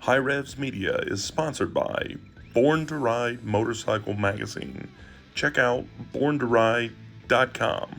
Hirevz Media is sponsored by Born to Ride Motorcycle Magazine. Check out borntoride.com.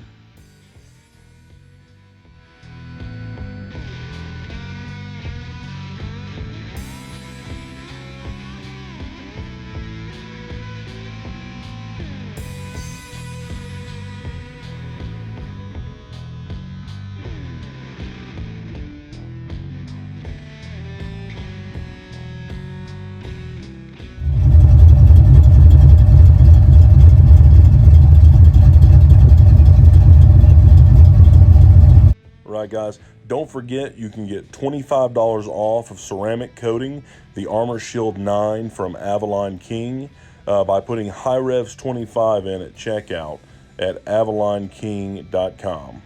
Right, guys, don't forget you can get $25 off of ceramic coating the Armor Shield 9 from Avalon King by putting Hirevz 25 in at checkout at avalonking.com.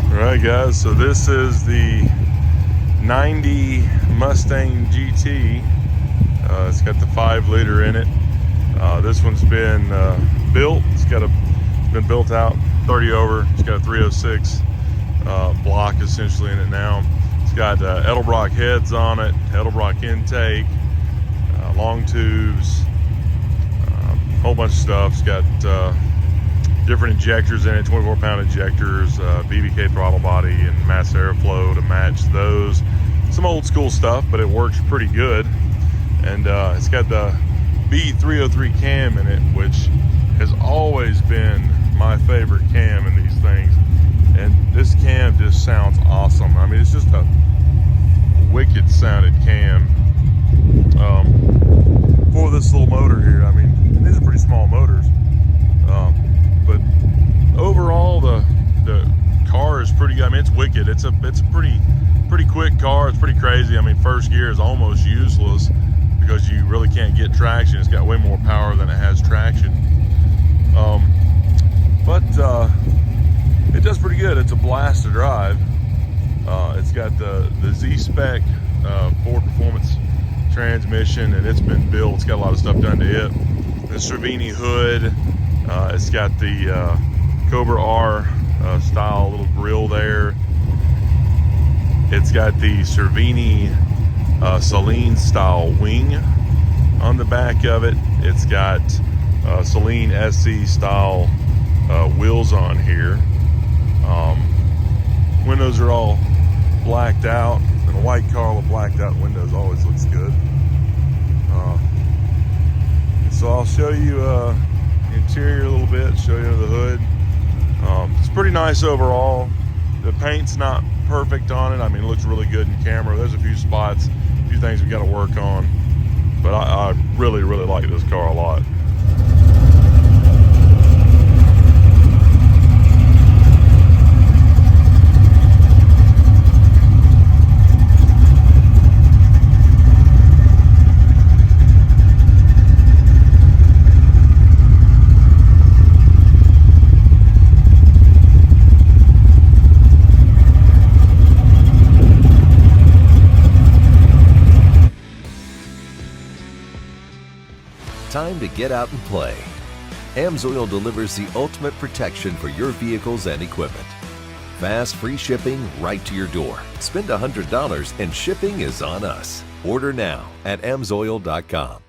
All right, guys, so this is the 90 Mustang GT. It's got the 5-liter in it. This one's been built. It's been built out 30 over. It's got a 306 block essentially in it now. It's got Edelbrock heads on it, Edelbrock intake, long tubes, a whole bunch of stuff. It's got different injectors in it, 24-pound injectors, BBK throttle body, and mass airflow to match those. Some old school stuff, but it works pretty good. And it's got the B303 cam in it, which has always been my favorite cam in these things, and this cam just sounds awesome. I mean, it's just a wicked sounded cam for this little motor here. I mean, these are pretty small motors, but overall the car is pretty good. I mean, it's wicked. It's a pretty quick car. It's pretty crazy. I mean, first gear is almost useless because you really can't get traction. It's got way more power than it has traction. But it does pretty good. It's a blast to drive. It's got the Z-Spec Ford Performance transmission, and it's been built. It's got a lot of stuff done to it. The Cervini hood. It's got the Cobra R style little grill there. It's got the Cervini Saleen style wing on the back of it. It's got Saleen SC style wheels on here. Windows are all blacked out, and a white car with blacked out windows always looks good. So I'll show you the interior a little bit, show you the hood. It's pretty nice overall. The paint's not perfect on it. I mean, it looks really good in camera. There's a few spots, a few things we got to work on, but I really like this car a lot. Time to get out and play. AMSOIL delivers the ultimate protection for your vehicles and equipment. Fast, free shipping right to your door. Spend $100 and shipping is on us. Order now at AMSOIL.com.